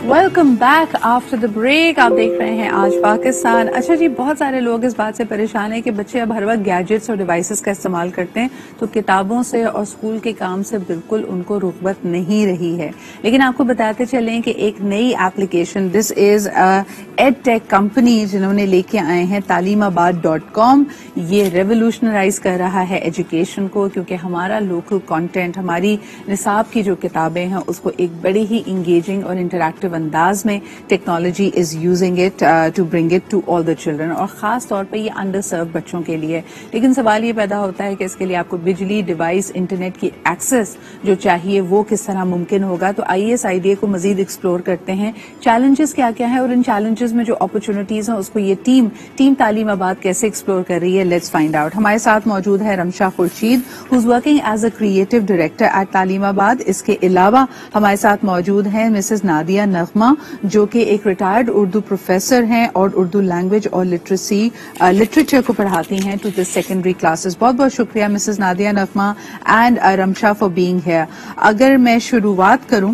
Welcome back after the break. آپ دیکھ رہے ہیں آج پاکستان. اچھا جی, بہت سارے لوگ اس بات سے پریشان ہیں کہ بچے اب ہر وقت گیجٹس اور ڈیوائسز کا استعمال کرتے ہیں, تو کتابوں سے اور اسکول کے کام سے بالکل ان کو رغبت نہیں رہی ہے. لیکن آپ کو بتاتے چلیں کہ ایک نئی ایپلیکیشن, دس از ایڈ ٹیک کمپنی, جنہوں نے لے کے آئے ہیں taleemabad.com. یہ ریولوشنرائز کر رہا ہے ایجوکیشن کو, کیونکہ ہمارا لوکل کانٹینٹ, ہماری نصاب کی جو کتابیں ہیں اس کو ایک بڑی ہی انگیجنگ اور انٹریکٹیو انداز میں technology is using it to bring it to all the children, اور خاص طور پہ یہ انڈر سرو بچوں کے لیے. لیکن سوال یہ پیدا ہوتا ہے کہ اس کے لیے آپ کو بجلی, ڈیوائس, انٹرنیٹ کی ایکسس جو چاہیے وہ کس طرح ممکن ہوگا. تو آئیے اس آئیڈیا کو مزید ایکسپلور کرتے ہیں, چیلنجز کیا کیا ہیں اور ان چیلنجز میں جو اپرچونٹیز ہیں اس کو یہ ٹیم تعلیم آباد کیسے ایکسپلور کر رہی ہے. Let's find out. ہمارے ساتھ موجود ہے Rimsha Khurshid, who is working as a creative director at Taleemabad. اس کے علاوہ ہمارے ساتھ موجود ہیں مسز نادیہ نغمہ, جو کہ ایک ریٹائرڈ اردو پروفیسر ہیں اور اردو لینگویج اور لٹریچر کو پڑھاتی ہیں ٹو دی سیکنڈری کلاسز. بہت بہت شکریہ مسز نادیہ نغمہ and Rimsha for being here. اگر میں شروعات کروں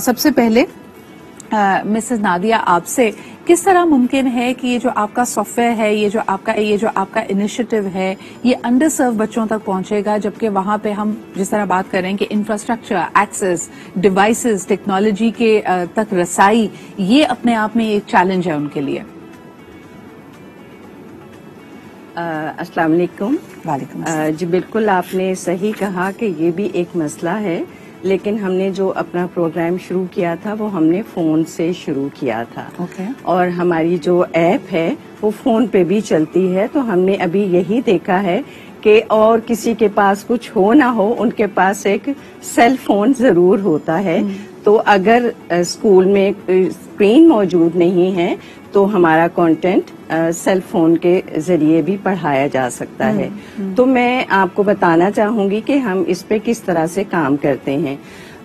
سب سے پہلے مسز نادیہ آپ سے, کس طرح ممکن ہے کہ یہ جو آپ کا سافٹ ویئر ہے, یہ جو آپ کا انیشیٹو ہے, یہ انڈر سرو بچوں تک پہنچے گا, جبکہ وہاں پہ ہم جس طرح بات کر رہے ہیں کہ انفراسٹرکچر, ایکسس, ڈیوائسز, ٹیکنالوجی کے تک رسائی, یہ اپنے آپ میں ایک چیلنج ہے ان کے لیے. السلام علیکم. وعلیکم السلام. جی بالکل آپ نے صحیح کہا کہ یہ بھی ایک مسئلہ ہے, لیکن ہم نے جو اپنا پروگرام شروع کیا تھا وہ ہم نے فون سے شروع کیا تھا. اور ہماری جو ایپ ہے وہ فون پہ بھی چلتی ہے. تو ہم نے ابھی یہی دیکھا ہے کہ اور کسی کے پاس کچھ ہو نہ ہو, ان کے پاس ایک سیل فون ضرور ہوتا ہے. تو اگر اسکول میں اسکرین موجود نہیں ہے تو ہمارا کانٹینٹ سیل فون کے ذریعے بھی پڑھایا جا سکتا ہے. تو میں آپ کو بتانا چاہوں گی کہ ہم اس پہ کس طرح سے کام کرتے ہیں.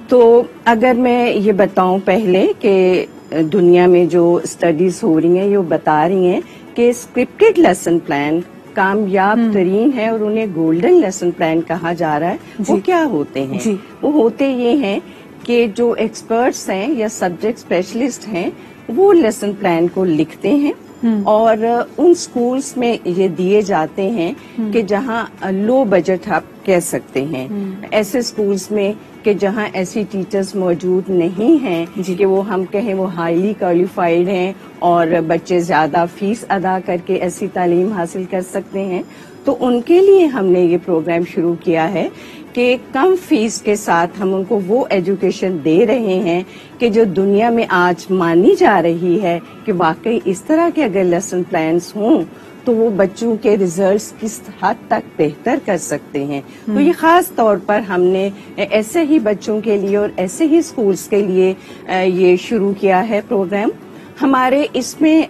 تو اگر میں یہ بتاؤں پہلے کہ دنیا میں جو اسٹڈیز ہو رہی ہیں یہ بتا رہی ہیں کہ اسکرپٹڈ لیسن پلان کامیاب ترین ہے, اور انہیں گولڈن لیسن پلان کہا جا رہا ہے. وہ کیا ہوتے ہیں؟ وہ ہوتے یہ ہیں کہ جو ایکسپرٹس ہیں یا سبجیکٹ اسپیشلسٹ ہیں وہ لیسن پلان کو لکھتے ہیں اور ان سکولز میں یہ دیے جاتے ہیں کہ جہاں لو بجٹ آپ کہہ سکتے ہیں, ایسے سکولز میں کہ جہاں ایسی ٹیچرز موجود نہیں ہیں کہ وہ ہم کہیں وہ ہائیلی کوالیفائڈ ہیں اور بچے زیادہ فیس ادا کر کے ایسی تعلیم حاصل کر سکتے ہیں. تو ان کے لیے ہم نے یہ پروگرام شروع کیا ہے کہ کم فیس کے ساتھ ہم ان کو وہ ایجوکیشن دے رہے ہیں کہ جو دنیا میں آج مانی جا رہی ہے کہ واقعی اس طرح کے اگر لیسن پلانس ہوں تو وہ بچوں کے ریزلٹس کس حد تک بہتر کر سکتے ہیں. تو یہ خاص طور پر ہم نے ایسے ہی بچوں کے لیے اور ایسے ہی اسکولز کے لیے یہ شروع کیا ہے پروگرام. ہمارے اس میں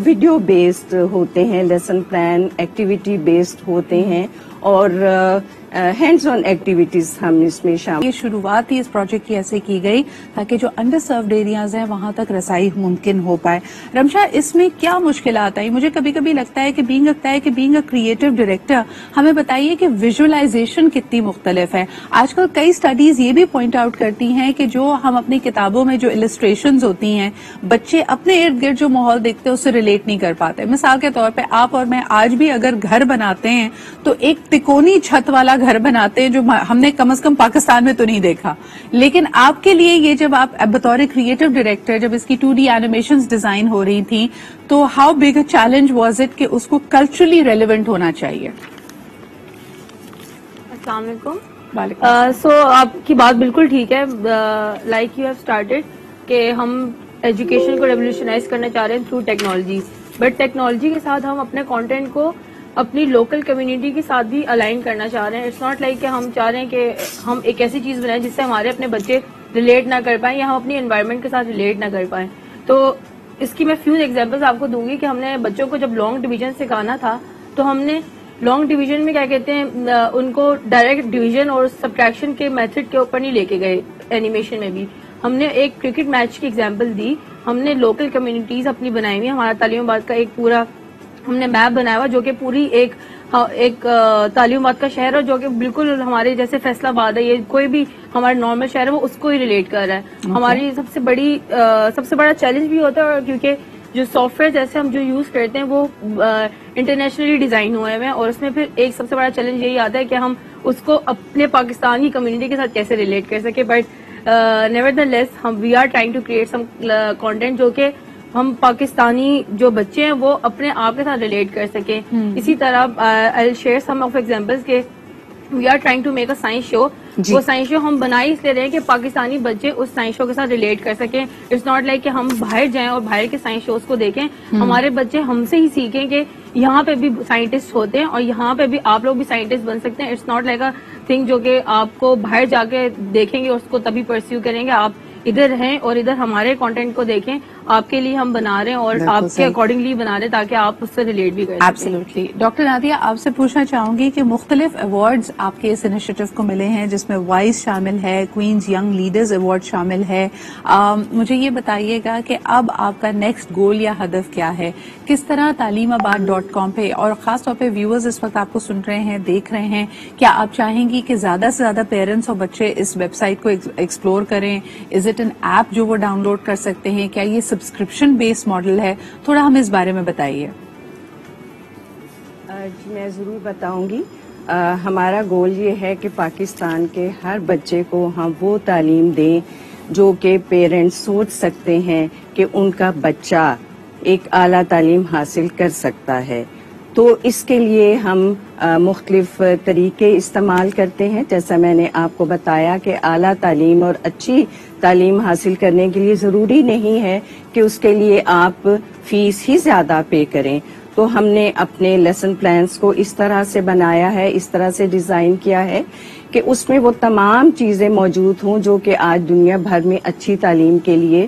ویڈیو بیسڈ ہوتے ہیں لیسن پلان, ایکٹیویٹی بیسڈ ہوتے ہیں, اور ہینڈز آن ایکٹیویٹیز ہم اس میں شامل. یہ شروعات ہی اس پروجیکٹ کی ایسے کی گئی تاکہ جو انڈر سروڈ ایریاز ہیں وہاں تک رسائی ممکن ہو پائے. رمشا, اس میں کیا مشکلات آئی؟ مجھے کبھی کبھی لگتا ہے کہ بینگ اے کریٹو ڈائریکٹر ہمیں بتائیے کہ ویژولائزیشن کتنی مختلف ہے. آج کل کئی اسٹڈیز یہ بھی پوائنٹ آؤٹ کرتی ہیں کہ جو ہم اپنی کتابوں میں جو السٹریشنز ہوتی ہیں بچے اپنے ارد گرد جو ماحول دیکھتے ہیں اس سے ریلیٹ نہیں کر پاتے. مثال کے طور پہ آپ اور میں آج بھی اگر گھر بناتے ہیں تو ایک تکونی چھت والا گھر بناتے ہیں جو ہم نے کم از کم پاکستان میں تو نہیں دیکھا. لیکن آپ کے لیے یہ جب آپ بطور کریٹو ڈائریکٹر جب اس کی 2D اینیمیشنز ڈیزائن ہو رہی تھیں تو how big a challenge was it کہ اس کو کلچرلی ریلیونٹ ہونا چاہیے؟ السلام علیکم. سو آپ کی بات بالکل ٹھیک ہے. لائک یو ہیو اسٹارٹیڈ کہ ہم ایجوکیشن کو ریولیوشنائز کرنا چاہ رہے ہیں تھرو ٹیکنالوجی, بٹ ٹیکنالوجی کے ساتھ ہم اپنے کانٹینٹ کو اپنی لوکل کمیونٹی کے ساتھ بھی الائن کرنا چاہ رہے ہیں. اٹس ناٹ لائک کہ ہم چاہ رہے ہیں کہ ہم ایک ایسی چیز بنائیں جس سے ہمارے اپنے بچے ریلیٹ نہ کر پائیں یا ہم اپنی انوائرمنٹ کے ساتھ ریلیٹ نہ کر پائیں. تو اس کی میں فیو ایگزامپلس آپ کو دوں گی کہ ہم نے بچوں کو جب لانگ ڈویژن سکھانا تھا تو ہم نے لانگ ڈویژن میں کیا کہتے ہیں ان کو ڈائریکٹ ڈویژن اور سبٹریکشن کے میتھڈ کے اوپر نہیں لے کے گئے. اینیمیشن میں بھی ہم نے ایک کرکٹ میچ کی ایگزامپل دی. ہم نے لوکل کمیونٹیز اپنی بنائی ہوئی, ہمارا تعلیم آباد کا ایک پورا ہم نے میپ بنایا ہوا جو کہ پوری ایک ایک تعلیمات کا شہر ہے جو کہ بالکل ہمارے جیسے فیصلہ آباد ہے، یہ کوئی بھی ہمارا نارمل شہر ہے وہ اس کو ہی ریلیٹ کر رہا ہے. ہماری سب سے بڑا چیلنج بھی ہوتا ہے کیونکہ جو سافٹ ویئر جیسے ہم جو یوز کرتے ہیں وہ انٹرنیشنلی ڈیزائن ہوئے ہیں، اور اس میں پھر ایک سب سے بڑا چیلنج یہی آتا ہے کہ ہم اس کو اپنے پاکستانی کمیونٹی کے ساتھ کیسے ریلیٹ کر سکیں. بٹ نیور دا لیس ہم we are trying to create some content جو کہ ہم پاکستانی جو بچے ہیں وہ اپنے آپ کے ساتھ ریلیٹ کر سکیں. اسی طرح I'll share some of examples کہ we are trying to make a science show. وہ سائنس شو ہم بنا ہی اس لیے رہے ہیں کہ پاکستانی بچے اس سائنس شو کے ساتھ ریلیٹ کر سکیں. اٹس ناٹ لائک کہ ہم باہر جائیں اور باہر کے سائنس شوز کو دیکھیں. ہمارے بچے ہم سے ہی سیکھیں کہ یہاں پہ بھی سائنٹسٹ ہوتے ہیں اور یہاں پہ بھی آپ لوگ بھی سائنٹسٹ بن سکتے ہیں. It's not like a thing جو کہ آپ کو باہر جا کے دیکھیں گے اور اس کو تبھی پرسیو کریں گے. آپ ادھر ہیں اور ادھر ہمارے کانٹینٹ کو دیکھیں. آپ کے لیے ہم بنا رہے ہیں اور آپ کے اکارڈنگلی بنا رہے ہیں تاکہ آپ اس سے ریلیٹ بھی کریں. ایبسلیوٹلی. ڈاکٹر نادیہ آپ سے پوچھنا چاہوں گی کہ مختلف ایوارڈز آپ کے اس انیشیٹو کو ملے ہیں جس میں وائس شامل ہے، کوئنز ینگ لیڈرز ایوارڈ شامل ہے. مجھے یہ بتائیے گا کہ اب آپ کا نیکسٹ گول یا ہدف کیا ہے؟ کس طرح taleemabad.com پہ، اور خاص طور پہ ویورز اس وقت آپ کو سن رہے ہیں، دیکھ رہے ہیں، کیا آپ چاہیں گی کہ زیادہ سے زیادہ پیرنٹس اور بچے اس ویب سائٹ کو ایکسپلور کریں؟ از اٹ این ایپ جو وہ ڈاؤن لوڈ کر سکتے ہیں؟ کیا یہ سبسکرپشن بیس ماڈل ہے؟ تھوڑا ہمیں اس بارے میں بتائیے. میں ضرور بتاؤں گی. ہمارا گول یہ ہے کہ پاکستان کے ہر بچے کو ہم وہ تعلیم دیں جو کہ پیرنٹس سوچ سکتے ہیں کہ ان کا بچہ ایک اعلیٰ تعلیم حاصل کر سکتا ہے. تو اس کے لیے ہم مختلف طریقے استعمال کرتے ہیں. جیسا میں نے آپ کو بتایا کہ اعلیٰ تعلیم اور اچھی تعلیم حاصل کرنے کے لیے ضروری نہیں ہے کہ اس کے لیے آپ فیس ہی زیادہ پے کریں. تو ہم نے اپنے لیسن پلانز کو اس طرح سے بنایا ہے، اس طرح سے ڈیزائن کیا ہے کہ اس میں وہ تمام چیزیں موجود ہوں جو کہ آج دنیا بھر میں اچھی تعلیم کے لیے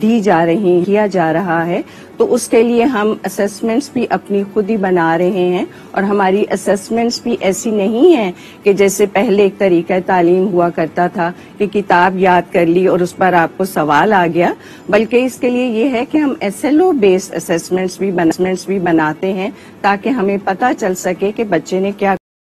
دی جا رہی کیا جا رہا ہے. تو اس کے لیے ہم اسیسمنٹس بھی اپنی خود ہی بنا رہے ہیں، اور ہماری اسیسمنٹس بھی ایسی نہیں ہیں کہ جیسے پہلے ایک طریقہ تعلیم ہوا کرتا تھا کہ کتاب یاد کر لی اور اس پر آپ کو سوال آ گیا، بلکہ اس کے لیے یہ ہے کہ ہم SLO بیسڈ اسیسمنٹس بھی بناتے ہیں تاکہ ہمیں پتہ چل سکے کہ بچے نے کیا